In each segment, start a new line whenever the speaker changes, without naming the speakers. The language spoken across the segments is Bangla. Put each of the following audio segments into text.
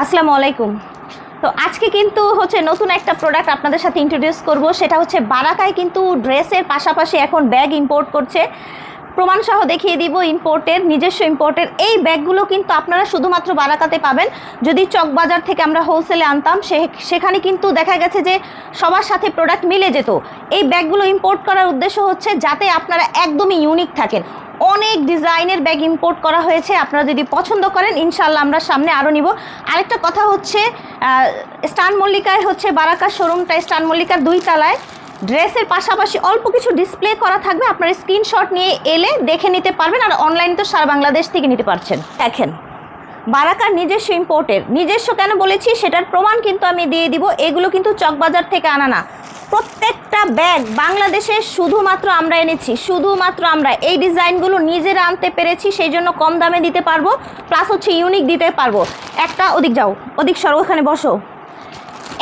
আসসালামু আলাইকুম। তো আজকে কিন্তু হচ্ছে নতুন একটা প্রোডাক্ট আপনাদের সাথে ইন্ট্রোডিউস করব, সেটা হচ্ছে বারাকায় কিন্তু ড্রেসের পাশাপাশি এখন ব্যাগ ইম্পোর্ট করছে। প্রমাণ সহ দেখিয়ে দিব ইম্পোর্টের, নিজস্ব ইম্পোর্টের এই ব্যাগগুলো কিন্তু আপনারা শুধুমাত্র বারাকাতে পাবেন। যদি চকবাজার থেকে আমরা হোলসেলে আনতাম সেখানে কিন্তু দেখা গেছে যে সবার সাথে প্রোডাক্ট মিলে যেত। এই ব্যাগগুলো ইম্পোর্ট করার উদ্দেশ্য হচ্ছে যাতে আপনারা একদমই ইউনিক থাকেন। অনেক ডিজাইনের ব্যাগ ইম্পোর্ট করা হয়েছে, আপনারা যদি পছন্দ করেন ইনশাল্লাহ আমরা সামনে আরও নিব। আরেকটা কথা হচ্ছে স্টান মল্লিকায় হচ্ছে বারাকার শোরুমটা স্টান মল্লিকার 2 তলায়। ড্রেসের পাশাপাশি অল্প কিছু ডিসপ্লে করা থাকবে, আপনারা স্ক্রিনশট নিয়ে এলে দেখে নিতে পারবেন, আর অনলাইন তো সারা বাংলাদেশ থেকে নিতে পারছেন। দেখেন বারাকার নিজস্ব ইম্পোর্টের, নিজস্ব কেন বলেছি সেটার প্রমাণ কিন্তু আমি দিয়ে দিব। এগুলো কিন্তু চকবাজার থেকে আনা না, প্রত্যেকটা ব্যাগ বাংলাদেশে শুধুমাত্র আমরা এনেছি, শুধুমাত্র আমরা এই ডিজাইনগুলো নিজেরা আনতে পেরেছি, সেই জন্য কম দামে দিতে পারবো, প্লাস হচ্ছে ইউনিক দিতে পারবো। একটা ওদিক যাও, ওদিক সরো, ওখানে বসো।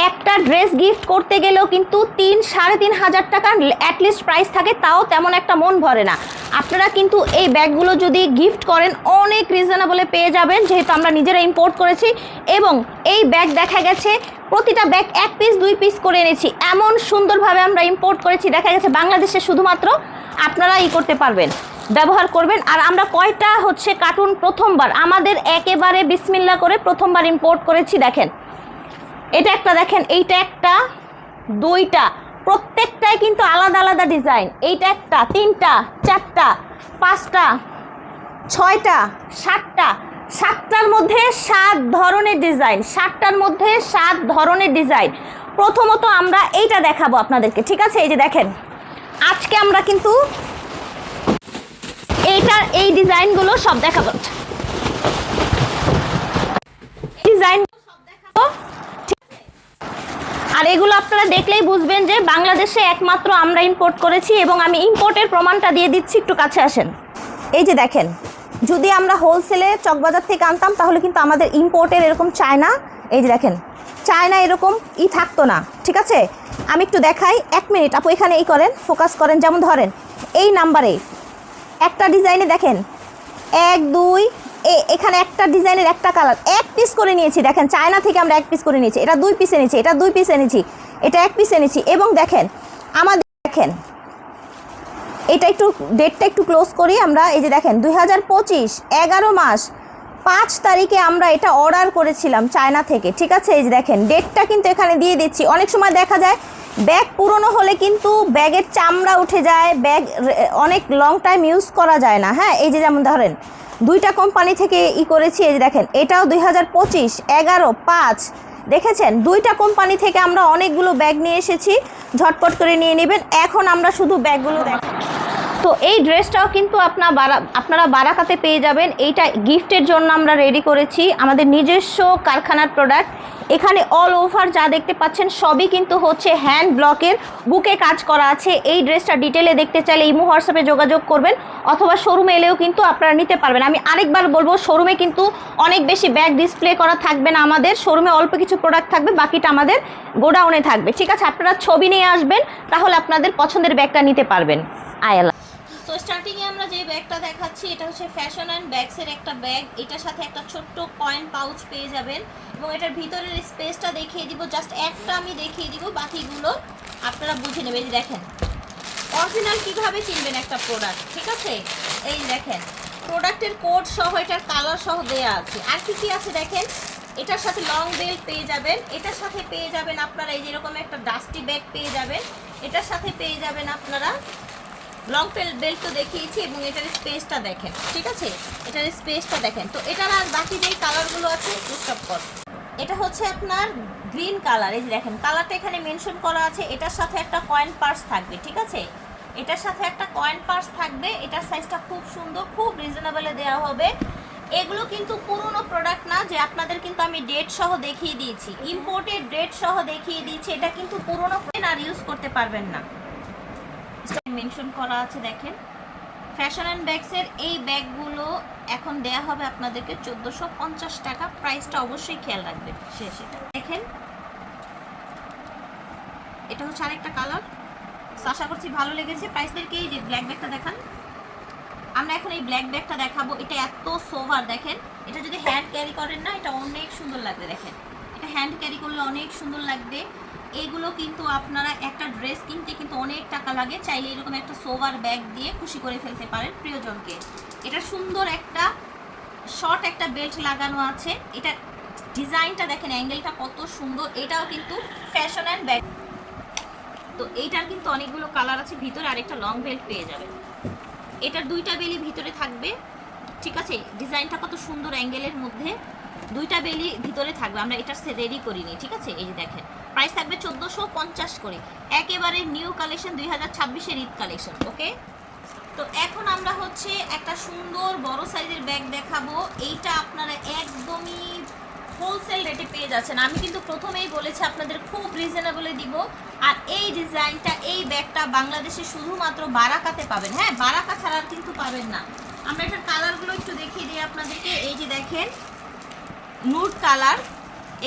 একটা ড্রেস গিফট করতে গেলেও কিন্তু 3-3.5 হাজার টাকার অ্যাটলিস্ট প্রাইস থাকে, তাও তেমন একটা মন ভরে না। আপনারা কিন্তু এই ব্যাগগুলো যদি গিফট করেন অনেক রিজনেবলে পেয়ে যাবেন, যেহেতু আমরা নিজেরা ইম্পোর্ট করেছি। এবং এই ব্যাগ দেখা গেছে প্রতিটা ব্যাগ 1 পিস 2 পিস করে এনেছি, এমন সুন্দরভাবে আমরা ইম্পোর্ট করেছি। দেখা গেছে বাংলাদেশে শুধুমাত্র আপনারা করতে পারবেন, ব্যবহার করবেন। আর আমরা কয়টা হচ্ছে কার্টুন প্রথমবার আমাদের একেবারে বিসমিল্লাহ করে প্রথমবার ইম্পোর্ট করেছি। দেখেন এটা একটা, দেখেন এইটা একটা, 2টা, প্রত্যেকটাই কিন্তু আলাদা আলাদা ডিজাইন। এইটা একটা, 3টা, 4টা, 5টা, 6টা, 7টা, 7টার মধ্যে 7 ধরনের ডিজাইন, 7টার মধ্যে 7 ধরনের ডিজাইন। প্রথমত আমরা এইটা দেখাবো আপনাদেরকে, ঠিক আছে? এই যে দেখেন আজকে আমরা কিন্তু এইটার এই ডিজাইনগুলো সব দেখাবো, ডিজাইন সব দেখাবো। আর এগুলো আপনারা দেখলেই বুঝবেন যে বাংলাদেশে একমাত্র আমরা ইম্পোর্ট করেছি, এবং আমি ইম্পোর্টের প্রমাণটা দিয়ে দিচ্ছি, একটু কাছে আসেন। এই যে দেখেন, যদি আমরা হোলসেলে চকবাজার থেকে আনতাম তাহলে কিন্তু আমাদের ইম্পোর্টের এরকম চায়না, এই যে দেখেন চায়না এরকম থাকতো না, ঠিক আছে? আমি একটু দেখাই, 1 মিনিট আপু, এখানে করেন, ফোকাস করেন। যেমন ধরেন এই নাম্বারে একটা ডিজাইনে দেখেন 1 2, এখানে একটা ডিজাইনের একটা কালার 1 পিস করে নিয়েছি। দেখেন চায়না থেকে আমরা 1 পিস করে নিয়েছি, এটা 2 পিস এনেছি, এটা 2 পিস এনেছি, এটা 1 পিস এনেছি। এবং দেখেন আমাদের, দেখেন এটা একটু ডেটটা একটু ক্লোজ করি আমরা। এই যে দেখেন 2025 11 মাস 5 তারিখে আমরা এটা অর্ডার করেছিলাম চায়না থেকে, ঠিক আছে? এই যে দেখেন ডেটটা কিন্তু এখানে দিয়ে দিচ্ছি। অনেক সময় দেখা যায় ব্যাগ পুরনো হলে কিন্তু ব্যাগের চামড়া উঠে যায়, ব্যাগ অনেক লং টাইম ইউজ করা যায় না। হ্যাঁ, এই যে যেমন ধরেন 2টা কোম্পানি থেকে করেছি। এই যে দেখেন এটাও 2025 11/5, দেখেছেন 2টা কোম্পানি থেকে আমরা অনেকগুলো ব্যাগ নিয়ে এসেছি, ঝটপট করে নিয়ে নেবেন। এখন আমরা শুধু ব্যাগগুলো দেখেন। তো এই ড্রেসটাও কিন্তু আপনারা বারাকাতে পেয়ে যাবেন। এইটা গিফটের জন্য আমরা রেডি করেছি, আমাদের নিজস্ব কারখানার প্রোডাক্ট। এখানে অল ওভার যা দেখতে পাচ্ছেন সবই কিন্তু হচ্ছে হ্যান্ড ব্লকের বুকে কাজ করা আছে। এই ড্রেসটা ডিটেলে দেখতে চাইলে ইমো হোয়াটসঅ্যাপে যোগাযোগ করবেন, অথবা শোরুমে এলেও কিন্তু আপনারা নিতে পারবেন। আমি আরেকবার বলবো, শোরুমে কিন্তু অনেক বেশি ব্যাগ ডিসপ্লে করা থাকবে না, আমাদের শোরুমে অল্প কিছু প্রোডাক্ট থাকবে, বাকিটা আমাদের গোডাউনে থাকবে, ঠিক আছে? আপনারা ছবি নিয়ে আসবেন, তাহলে আপনাদের পছন্দের ব্যাগটা নিতে পারবেন। আয়ালা। তো স্টার্টিংয়ে আমরা যে ব্যাগটা দেখাচ্ছি এটা হচ্ছে ফ্যাশন অ্যান্ড ব্যাগসের একটা ব্যাগ। এটার সাথে একটা ছোট্ট কয়েন পাউচ পেয়ে যাবেন, এবং এটার ভিতরের স্পেসটা দেখিয়ে দিব। জাস্ট একটা আমি দেখিয়ে দিব, বাকিগুলো আপনারা বুঝে নেবেন। দেখেন অরিজিনাল কীভাবে চিনবেন একটা প্রোডাক্ট, ঠিক আছে? এই দেখেন প্রোডাক্টের কোড সহ এটার কালার সহ দেওয়া আছে। আর কি কি আছে দেখেন, এটার সাথে লং বেল্ট পেয়ে যাবেন, এটার সাথে পেয়ে যাবেন আপনারা এই যেরকম একটা ডাস্টি ব্যাগ পেয়ে যাবেন, এটার সাথে পেয়ে যাবেন আপনারা লং বেল্ট তো দেখিয়েছি, এবং এটার স্পেসটা দেখেন, ঠিক আছে? এটার স্পেসটা দেখেন। তো এটার আর বাকি যেই কালারগুলো আছে স্টপ কর। এটা হচ্ছে আপনার গ্রিন কালার, এই যে দেখেন কালারটা এখানে মেনশন করা আছে। এটার সাথে একটা কয়েন পার্স থাকবে, ঠিক আছে? এটার সাথে একটা কয়েন পার্স থাকবে। এটার সাইজটা খুব সুন্দর, খুব রিজনেবলে দেওয়া হবে। এগুলো কিন্তু পুরনো প্রোডাক্ট না, যে আপনাদের কিন্তু আমি ডেট সহ দেখিয়ে দিয়েছি, ইম্পোর্টেড ডেট সহ দেখিয়ে দিয়েছি। এটা কিন্তু পুরনো আর ইউজ করতে পারবেন না, মেনশন করা আছে। দেখেন ফ্যাশন অ্যান্ড ব্যাগসের এই ব্যাগগুলো এখন দেয়া হবে আপনাদেরকে 1450 টাকা। প্রাইসটা অবশ্যই খেয়াল রাখবেন সেটা। দেখেন এটা হচ্ছে আরেকটা কালার, আশা করছি ভালো লেগেছে। প্রাইসের কি, যে ব্ল্যাক ব্যাগটা দেখান। আমরা এখন এই ব্ল্যাক ব্যাগটা দেখাবো। এটা এত সোভার, দেখেন এটা যদি হ্যান্ড ক্যারি করেন না, এটা অনেক সুন্দর লাগবে। দেখেন এটা হ্যান্ড ক্যারি করলে অনেক সুন্দর লাগবে। এইগুলো কিন্তু আপনারা একটা ড্রেস কিনতে কিন্তু অনেক টাকা লাগে, চাইলে এরকম একটা সোভার ব্যাগ দিয়ে খুশি করে ফেলতে পারেন প্রিয়জনকে। এটা সুন্দর একটা শর্ট একটা বেল্ট লাগানো আছে। এটা ডিজাইনটা দেখেন, অ্যাঙ্গেলটা কত সুন্দর। এটাও কিন্তু ফ্যাশন অ্যান্ড ব্যাগ। তো এইটার কিন্তু অনেকগুলো কালার আছে, ভিতরে আরেকটা লং বেল্ট পেয়ে যাবেন। এটার দুইটা বেলি ভিতরে থাকবে, ঠিক আছে। ডিজাইনটা কত সুন্দর, অ্যাঙ্গেলের মধ্যে দুইটা বেলি ভিতরে থাকবে। আমরা এটা রেডি করিনি, ঠিক আছে। এই যে দেখেন, প্রাইস থাকবে 1450 করে, একেবারে নিউ কালেকশন, 2026-এর ঈদ কালেকশন। ওকে, তো এখন আমরা হচ্ছে একটা সুন্দর বড় সাইজের ব্যাগ দেখাবো। এইটা আপনারা একদমই হোলসেল রেটে পেয়ে যাচ্ছেন। আমি কিন্তু প্রথমেই বলেছি আপনাদের খুব রিজনেবলে দিব। আর এই ডিজাইনটা, এই ব্যাগটা বাংলাদেশে শুধুমাত্র বারাকাতে পাবেন। হ্যাঁ, বারাকা ছাড়া কিন্তু পাবেন না। আমরা এটার কালারগুলো একটু দেখিয়ে দিই আপনাদেরকে। এই যে দেখেন, নুড কালার,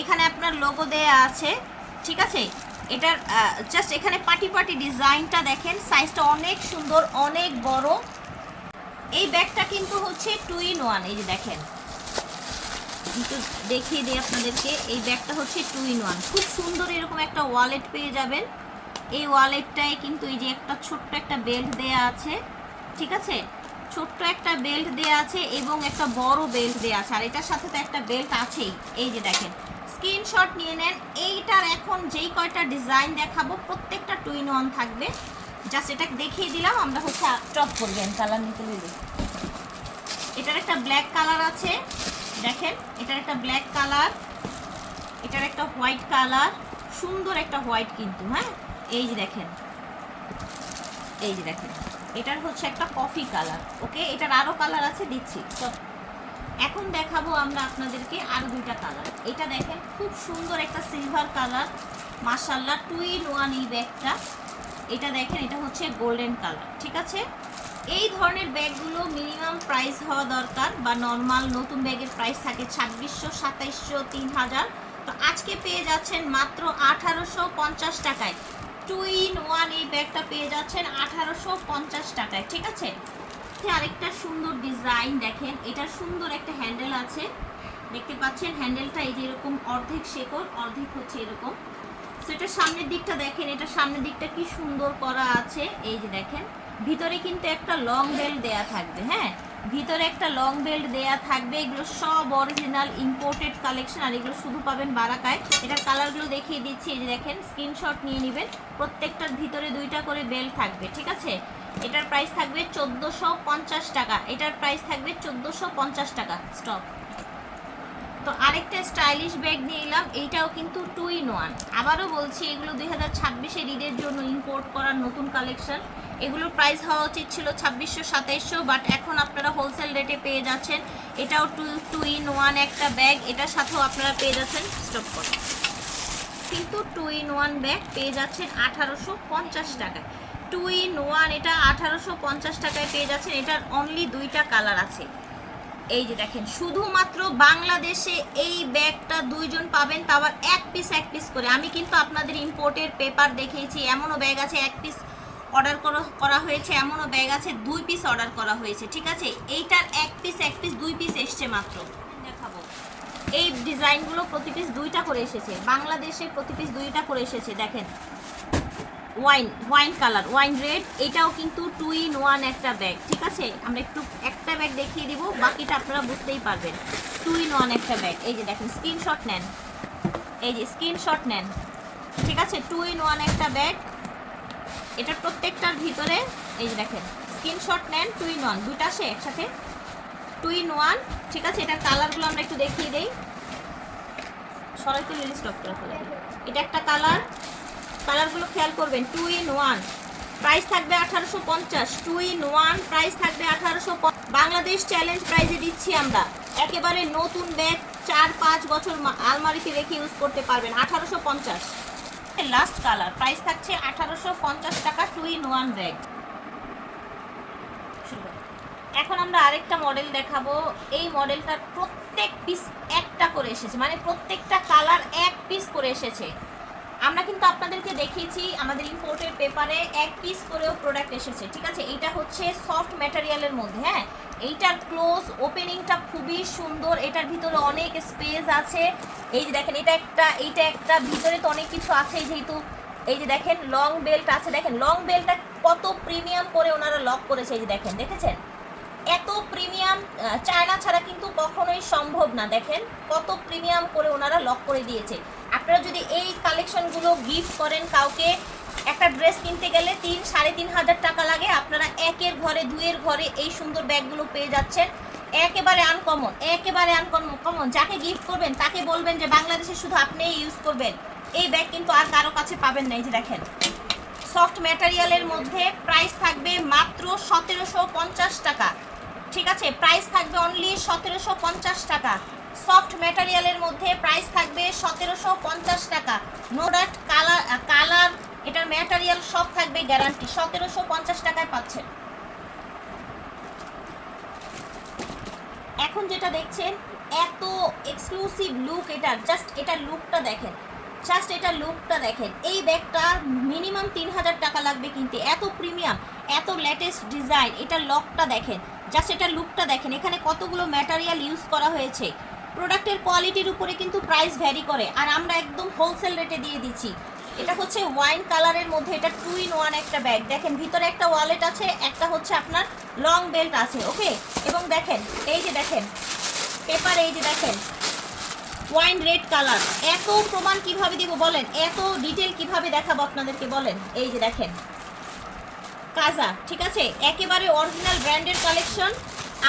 এখানে আপনার লোগো দেয়া আছে, ঠিক আছে। এটার জাস্ট এখানে পাটি পাটি ডিজাইনটা দেখেন, সাইজটা অনেক সুন্দর, অনেক বড়। এই ব্যাগটা কিন্তু হচ্ছে 2 in 1। এই যে দেখেন, একটু দেখিয়ে দিই আপনাদেরকে। এই ব্যাগটা হচ্ছে 2 in 1, খুব সুন্দর। এরকম একটা ওয়ালেট পেয়ে যাবেন। এই ওয়ালেটটায় কিন্তু এই যে একটা ছোট্ট একটা বেল্ট দেয়া আছে, ঠিক আছে। ছোট্ট একটা বেল্ট দেয়া আছে এবং একটা বড় বেল্ট দেয়া আছে, আর এটার সাথে তো একটা বেল্ট আছেই। এই যে দেখেন, স্ক্রিনশট নিয়ে নেন। এইটার এখন যেই কয়টা ডিজাইন দেখাবো প্রত্যেকটা 2 in 1 থাকবে। জাস্ট এটা দেখিয়ে দিলাম। আমরা হচ্ছে টপ করবেন, কালার নিতে দিই। এটার একটা ব্ল্যাক কালার আছে, দেখেন এটার একটা ব্ল্যাক কালার, এটার একটা হোয়াইট কালার, সুন্দর একটা হোয়াইট কিন্তু। হ্যাঁ, এই যে দেখেন, এই যে দেখেন, এটার হচ্ছে একটা কফি কালার। ওকে, এটার আরও কালার আছে, দিচ্ছি। তো এখন দেখাবো আমরা আপনাদেরকে আরও দুইটা কালার। এটা দেখেন, খুব সুন্দর একটা সিলভার কালার, মাশাআল্লাহ 2 in 1 এই ব্যাগটা। এটা দেখেন, এটা হচ্ছে গোল্ডেন কালার, ঠিক আছে। এই ধরনের ব্যাগগুলো মিনিমাম প্রাইস হওয়া দরকার, বা নর্মাল নতুন ব্যাগের প্রাইস থাকে 2600, 2700, 3000। তো আজকে পেয়ে যাচ্ছেন মাত্র 1850 টাকায়। 2 in 1 এই ব্যাগটা পেয়ে যাচ্ছেন 1850 টাকায়, ঠিক আছে। আরেকটা সুন্দর ডিজাইন দেখেন, এটার সুন্দর একটা হ্যান্ডেল আছে, দেখতে পাচ্ছেন। হ্যান্ডেলটা এই যে এরকম অর্ধেক শেকড়, অর্ধেক হচ্ছে এরকম। সেটার সামনের দিকটা দেখেন, এটা সামনের দিকটা কি সুন্দর করা আছে। এই যে দেখেন, ভিতরে কিন্তু একটা লং বেল্ট দেয়া থাকবে। হ্যাঁ, ভিতরে একটা লং বেল্ট দেয়া থাকবে। এগুলো সব অরিজিনাল ইম্পোর্টেড কালেকশন, আর এগুলো শুধু পাবেন বারাকায়। এটার কালারগুলো দেখিয়ে দিচ্ছি। এই যে দেখেন, স্ক্রিনশট নিয়ে নেবেন। প্রত্যেকটার ভিতরে দুইটা করে বেল্ট থাকবে, ঠিক আছে। এটার প্রাইস থাকবে 1450 টাকা। এটার প্রাইস থাকবে 1450 টাকা। স্টপ। তো আরেকটা স্টাইলিশ ব্যাগ নিয়ে এলাম। এইটাও কিন্তু 2 in 1। আবারও বলছি, এগুলো 2026-এর ঈদের জন্য ইম্পোর্ট করার নতুন কালেকশন। এগুলোর প্রাইস হওয়া উচিত ছিল 2600, 2700, বাট এখন আপনারা হোলসেল রেটে পেয়ে যাচ্ছেন। এটাও 2 in 1 একটা ব্যাগ, এটার সাথেও আপনারা পেয়ে যাচ্ছেন। স্টপ করুন। কিন্তু 2 in 1 ব্যাগ পেয়ে যাচ্ছেন 1850 টাকায়। 2 in 1 এটা 1850 টাকায় পেয়ে যাচ্ছেন। এটার অনলি দুইটা কালার আছে। এই যে দেখেন, শুধুমাত্র বাংলাদেশে এই ব্যাগটা দুইজন পাবেন, তা আবার এক পিস করে। আমি কিন্তু আপনাদের ইম্পোর্টের পেপার দেখিয়েছি, এমনও ব্যাগ আছে 1 পিস অর্ডার করা হয়েছে, এমনও ব্যাগ আছে 2 পিস অর্ডার করা হয়েছে, ঠিক আছে। এইটার 1 পিস 2 পিস এসছে মাত্র। দেখাবো এই ডিজাইনগুলো, প্রতি পিস 2টা করে এসেছে। বাংলাদেশে প্রতি পিস 2টা করে এসেছে। দেখেন, ওয়াইন কালার, ওয়াইন রেড। এটাও কিন্তু 2 in 1 একটা ব্যাগ, ঠিক আছে। আমরা একটু একটা ব্যাগ দেখিয়ে দিব, বাকিটা আপনারা বুঝতেই পারবেন। 2 in 1 একটা ব্যাগ। এই যে দেখেন, স্ক্রিনশট নেন, এই যে স্ক্রিনশট নেন, ঠিক আছে। 2 in 1 একটা ব্যাগ। এটা প্রত্যেকটার ভিতরে এই যে দেখেন, স্ক্রিনশট নেন। 2 in 1 দুইটা আসে একসাথে, 2 in 1, ঠিক আছে। এটার কালারগুলো আমরা একটু দেখিয়ে দেই। সরাইতে লিস্ট অফ করে ফেলে। এটা একটা কালার, কালারগুলো খেয়াল করবেন। 2 in 1 প্রাইস থাকবে 1850। 2 in 1 প্রাইস থাকবে 1850। বাংলাদেশ চ্যালেঞ্জ প্রাইজে দিচ্ছি আমরা। একেবারে নতুন ব্যাগ, 4-5 বছর আলমারিতে রেখে ইউজ করতে পারবেন। 1850। লাস্ট কালার, প্রাইস থাকছে 1850 টাকা। 2 in 1 ব্যাগ। এখন আমরা আরেকটা মডেল দেখাবো। এই মডেলটার প্রত্যেক পিস একটা করে এসেছে, মানে প্রত্যেকটা কালার 1 পিস করে এসেছে। আমরা কিন্তু আপনাদেরকে দেখিয়েছি আমাদের ইম্পোর্টের পেপারে এক পিস করেও প্রোডাক্ট এসেছে, ঠিক আছে। এইটা হচ্ছে সফট ম্যাটেরিয়ালের মধ্যে, হ্যাঁ। এইটার ক্লোজ ওপেনিংটা খুবই সুন্দর, এটার ভিতরে অনেক স্পেস আছে। এই যে দেখেন এইটা একটা ভিতরে তো অনেক কিছু আছে, যেহেতু এই যে দেখেন লং বেল্ট আছে, দেখেন লং বেল্টটা কত প্রিমিয়াম করে ওনারা লক করেছে। এই যে দেখেন, দেখেছেন এত প্রিমিয়াম চায়না ছাড়া কিন্তু কখনোই সম্ভব না। দেখেন কত প্রিমিয়াম করে ওনারা লক করে দিয়েছে। আপনারা যদি এই কালেকশনগুলো গিফট করেন কাউকে, একটা ড্রেস কিনতে গেলে 3-3.5 টাকা লাগে, আপনারা একের ঘরে দুইয়ের ঘরে এই সুন্দর ব্যাগগুলো পেয়ে যাচ্ছেন। একেবারে আনকমন। যাকে গিফট করবেন তাকে বলবেন যে বাংলাদেশে শুধু আপনিই ইউজ করবেন, এই ব্যাগ কিন্তু আর কারো কাছে পাবেন না। এই যে দেখেন সফট ম্যাটেরিয়ালের মধ্যে প্রাইস থাকবে মাত্র 1750 টাকা, ঠিক আছে। প্রাইস থাকবে অনলি 1750 টাকা। সফট ম্যাটেরিয়ালের মধ্যে প্রাইস থাকবে 1750 টাকা। নো ডাউট কালার এটার ম্যাটেরিয়াল সব থাকবে গ্যারান্টি। 1750 টাকায় পাচ্ছেন। এখন যেটা দেখছেন এত এক্সক্লুসিভ লুক, এটার লুকটা দেখেন। এই ব্যাগটা মিনিমাম 3000 টাকা লাগবে কিনতে, এত প্রিমিয়াম, এত লেটেস্ট ডিজাইন। এটার লকটা দেখেন, জাস্ট এটার লুকটা দেখেন, এখানে কতগুলো ম্যাটেরিয়াল ইউজ করা হয়েছে। প্রোডাক্টের কোয়ালিটির উপরে কিন্তু প্রাইস ভ্যারি করে, আর আমরা একদম হোলসেল রেটে দিয়ে দিচ্ছি। এটা হচ্ছে ওয়াইন কালারের মধ্যে, এটা 2 in 1 একটা ব্যাগ। দেখেন ভিতরে একটা ওয়ালেট আছে, একটা হচ্ছে আপনার লং বেল্ট আছে, ওকে। এবং দেখেন এই যে দেখেন পেপার, এই যে দেখেন ওয়াইন রেড কালার। এত প্রমাণ কিভাবে দিব বলেন, এত ডিটেল কিভাবে দেখাবো আপনাদেরকে বলেন। এই যে দেখেন কাজা, ঠিক আছে, একেবারে অরিজিনাল ব্র্যান্ডের কালেকশন।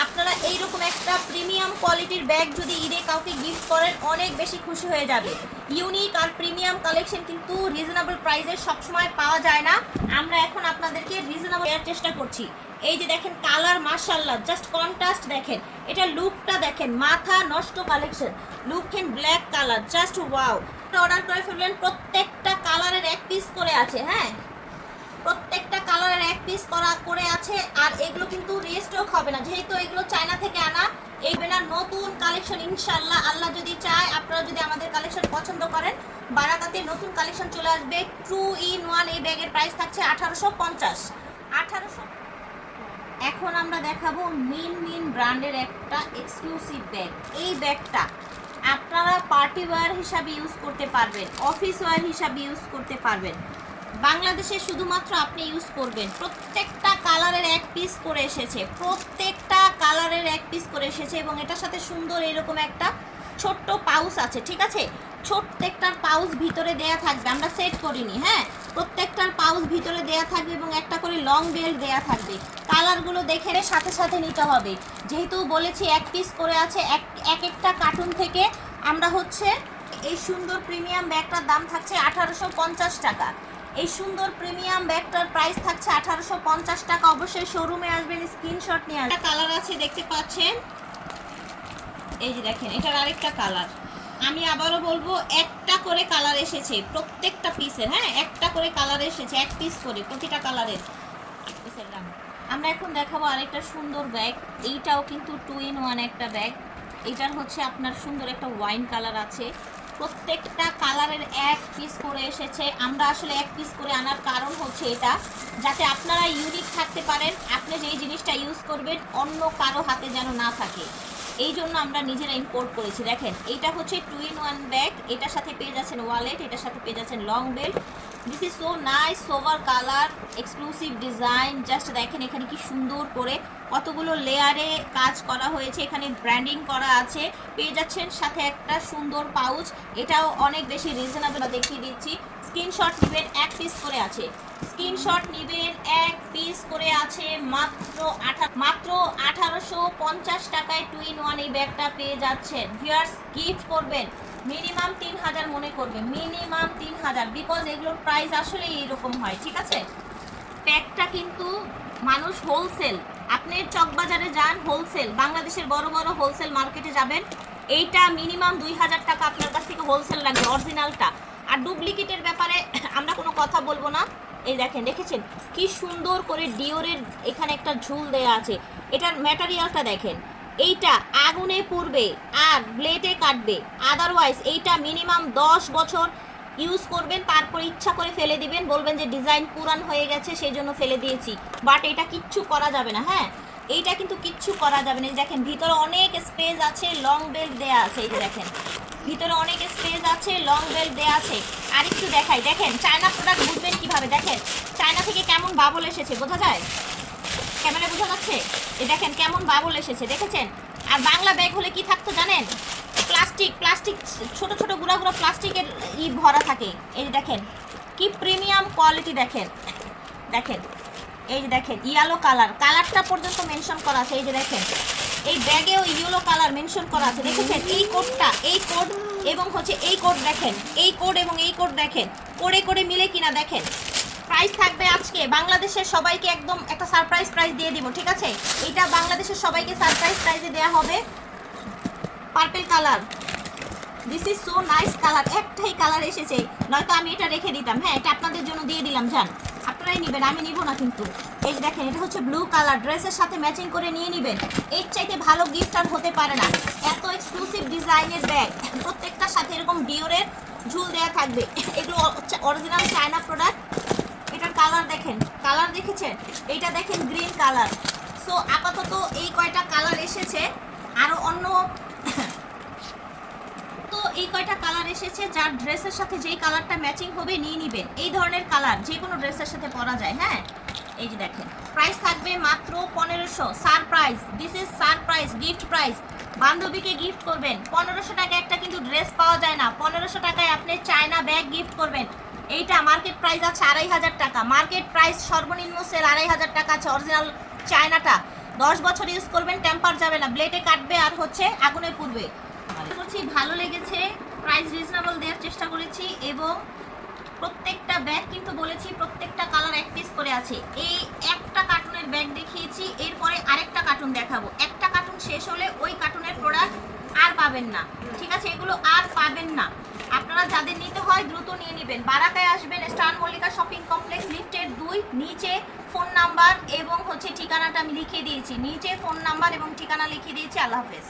আপনারা এইরকম একটা প্রিমিয়াম কোয়ালিটির ব্যাগ যদি ঈদে কাউকে গিফট করেন অনেক বেশি খুশি হয়ে যাবে। ইউনিক আর প্রিমিয়াম কালেকশন কিন্তু রিজনেবল প্রাইসে সবসময় পাওয়া যায় না, আমরা এখন আপনাদেরকে রিজনেবল দেওয়ার চেষ্টা করছি। এই যে দেখেন কালার, মাশাআল্লাহ, জাস্ট কন্ট্রাস্ট দেখেন, এটা লুকটা দেখেন, মাথা নষ্ট collection. Look in black colour, just wow. Order করে ফেলবেন, প্রত্যেকটা কালারের এক পিস করে আছে, হ্যাঁ, প্রত্যেকটা কালারের এক পিস করে আছে। আর এগুলো কিন্তু রিস্টক হবে না, যেহেতু এগুলো চায়না থেকে আনা। এই বেনার নতুন কালেকশন ইনশাআল্লাহ, আল্লাহ যদি চায়, আপনারা যদি আমাদের কালেকশন পছন্দ করেন, বারাকাতে নতুন কালেকশন চলে আসবে 2 in 1। এই ব্যাগের প্রাইস থাকছে 1850। এখন আমরা দেখাবো মিন ব্র্যান্ডের একটা এক্সক্লুসিভ ব্যাগ। এই ব্যাগটা আপনারা পার্টি ওয়্যার হিসাবে ইউজ করতে পারবেন, অফিস ওয়্যার হিসাবে ইউজ করতে পারবেন। বাংলাদেশে শুধুমাত্র আপনি ইউজ করবেন। প্রত্যেকটা কালারের এক পিস করে এসেছে, এবং এটার সাথে সুন্দর এরকম একটা ছোট্ট পাউচ আছে, ঠিক আছে। প্রত্যেকটার পাউচ ভিতরে দেয়া থাকবে, আমরা সেট করিনি, হ্যাঁ। প্রত্যেকটার পাউচ ভিতরে দেয়া থাকবে এবং একটা করে লং বেল্ট দেয়া থাকবে। কালারগুলো দেখে সাথে নিতে হবে, যেহেতু বলেছি এক পিস করে আছে। এক একটা কার্টুন থেকে আমরা হচ্ছে এই সুন্দর প্রিমিয়াম ব্যাগটার দাম থাকছে 1850 টাকা। এই সুন্দর প্রিমিয়াম ব্যাগটার প্রাইস থাকছে 1850 টাকা। অবশ্যই শোরুমে আসবেন, স্ক্রিনশট নিয়ে আসবেন। কালার আছে দেখতে পাচ্ছেন, এই যে দেখেন এটার আরেকটা কালার। আমি আবারও বলবো, একটা করে কালার এসেছে প্রত্যেকটা পিসের, হ্যাঁ, একটা করে কালার এসেছে, এক পিস করে প্রতিটা কালারের পিসের দাম। আমরা এখন দেখাবো আরেকটা সুন্দর ব্যাগ। এইটাও কিন্তু 2 in 1 একটা ব্যাগ। এটার হচ্ছে আপনার সুন্দর একটা ওয়াইন কালার আছে। প্রত্যেকটা কালারের এক পিস করে এসেছে। আমরা আসলে এক পিস করে আনার কারণ হচ্ছে এটা, যাতে আপনারা ইউনিক থাকতে পারেন। আপনি যেই জিনিসটা ইউজ করবেন অন্য কারো হাতে যেন না থাকে, এই জন্য আমরা নিজেরা ইম্পোর্ট করেছি। দেখেন এইটা হচ্ছে 2 in 1 ব্যাগ। এটার সাথে পেয়ে যাচ্ছেন ওয়ালেট, এটার সাথে পেয়ে যাচ্ছেন long belt. This is so nice, sober colour, exclusive design. Just দেখেন এখানে কি সুন্দর করে কতগুলো লেয়ারে কাজ করা হয়েছে, এখানে ব্র্যান্ডিং করা আছে। পেয়ে যাচ্ছেন সাথে একটা সুন্দর পাউচ, এটাও অনেক বেশি রিজনেবল। দেখিয়ে দিচ্ছি, স্ক্রিনশট নেবেন, এক পিস করে আছে। স্ক্রিনশট নেবেন, এক পিস করে আছে। মাত্র 1850 টাকায় 2 in 1 এই ব্যাগটা পেয়ে যাচ্ছেন। ভিউয়ার্স, গিফট করবেন মিনিমাম 3000 মনে করবে, মিনিমাম 3000, বিকজ এগুলোর প্রাইস আসলে এইরকম হয়, ঠিক আছে। প্যাকটা কিন্তু মানুষ হোলসেল, আপনি চকবাজারে যান হোলসেল, বাংলাদেশের বড় বড় হোলসেল মার্কেটে যাবেন, এইটা মিনিমাম 2000 টাকা আপনার কাছ থেকে হোলসেল লাগবে অরিজিনালটা। আর ডুপ্লিকেটের ব্যাপারে আমরা কোনো কথা বলবো না। এই দেখেন, দেখেছেন কি সুন্দর করে ডিওরের এখানে একটা ঝুল দেয়া আছে। এটার ম্যাটেরিয়ালটা দেখেন, এইটা আগুনে পুড়বে আর ব্লেডে কাটবে। আদারওয়াইজ এইটা মিনিমাম 10 বছর ইউজ করবেন, তারপরে ইচ্ছা করে ফেলে দিবেন, বলবেন যে ডিজাইন পুরান হয়ে গেছে সেই জন্য ফেলে দিয়েছি, বাট এটা কিচ্ছু করা যাবে না। হ্যাঁ, এইটা কিন্তু কিচ্ছু করা যাবে না। এই দেখেন ভিতরে অনেক স্পেস আছে, লং বেল্ট দেয়া আছে। এই যে দেখেন ভিতরে অনেক স্পেস আছে, লং বেল্ট দেয়া আছে। আর একটু দেখাই, দেখেন চায়না প্রোডাক্ট বুঝবেন কিভাবে, দেখেন চায়না থেকে কেমন বাবল এসেছে, বোঝা যায়? ক্যামেরা বোঝা যাচ্ছে? এই দেখেন কেমন বাবল এসেছে, দেখেছেন? আর বাংলা ব্যাগ হলে কি থাকতো জানেন? প্লাস্টিক ছোট ছোট গুঁড়া গুঁড়া প্লাস্টিকের ভরা থাকে। এই যে দেখেন কি প্রিমিয়াম কোয়ালিটি, দেখেন দেখেন এই যে দেখেন ইয়েলো কালারটা পর্যন্ত মেনশন করা আছে। এই যে দেখেন এই ব্যাগেও ইয়েলো কালার মেনশন করা আছে, দেখেছেন? এই কোডটা, এই কোড এবং হচ্ছে এই কোড, দেখেন এই কোড এবং এই কোড দেখেন করে মিলে কিনা দেখেন। প্রাইস থাকবে আজকে বাংলাদেশের সবাইকে একদম একটা সারপ্রাইজ প্রাইস দিয়ে দিব, ঠিক আছে? এটা বাংলাদেশের সবাইকে সারপ্রাইজ প্রাইসে দেওয়া হবে। Purple colour, this is so nice colour. একটাই কালার এসেছে, নয়তো আমি এটা রেখে দিতাম। হ্যাঁ, এটা আপনাদের জন্য দিয়ে দিলাম, যান আপনারাই নেবেন, আমি নিব না কিন্তু। এই যে দেখেন এটা হচ্ছে ব্লু কালার, ড্রেসের সাথে ম্যাচিং করে নিয়ে নেবেন। এর চাইতে ভালো গিফট আর হতে পারে না। এত এক্সক্লুসিভ ডিজাইনের ব্যাগ, প্রত্যেকটার সাথে এরকম ডিওরের ঝুল দেওয়া থাকবে। এগুলো অরিজিনাল চায়না প্রোডাক্ট। এটার কালার দেখেন, কালার দেখেছেন? এইটা দেখেন গ্রিন কালার। সো আপাতত এই কয়টা কালার এসেছে, আরও অন্য তো এই কয়টা কালার এসেছে, যার ড্রেসের সাথে যেই কালারটা ম্যাচিং হবে নিয়ে নেবেন। এই ধরনের কালার যে কোনো ড্রেসের সাথে পরা যায়। হ্যাঁ, এই যে দেখেন প্রাইস থাকবে মাত্র 1500। Surprise, this is surprise gift price. বান্ধবীকে গিফট করবেন 1500 টাকা একটা কিন্তু ড্রেস পাওয়া যায় না। 1500 টাকায় আপনি চায়না ব্যাগ গিফট করবেন। এইটা মার্কেট প্রাইস আছে 2500 টাকা। মার্কেট প্রাইস সর্বনিম্ন সেল 2500 টাকা আছে। অরিজিনাল চায়নাটা 10 বছর ইউজ করবেন, টেম্পার যাবে না, ব্লেডে কাটবে আর হচ্ছে আগুনে পুড়বে। ভালো লেগেছে, প্রাইস রিজনেবল দেওয়ার চেষ্টা করেছি এবং প্রত্যেকটা ব্যাগ কিন্তু বলেছি প্রত্যেকটা কালার এক পিস করে আছে। এই একটা কার্টুনের ব্যাগ দেখিয়েছি, এরপরে আরেকটা কার্টুন দেখাবো। একটা কার্টুন শেষ হলে ওই কার্টুনের প্রোডাক্ট আর পাবেন না, ঠিক আছে? এগুলো আর পাবেন না। আপনারা যাদের নিতে হয় দ্রুত নিয়ে নেবেন। বারাকায় আসবেন, স্টার মল্লিকা শপিং কমপ্লেক্স, লিফটের 2, নিচে ফোন নাম্বার এবং হচ্ছে ঠিকানাটা আমি লিখিয়ে দিয়েছি, নিচে ফোন নাম্বার এবং ঠিকানা লিখিয়ে দিয়েছি। আল্লাহ হাফেজ।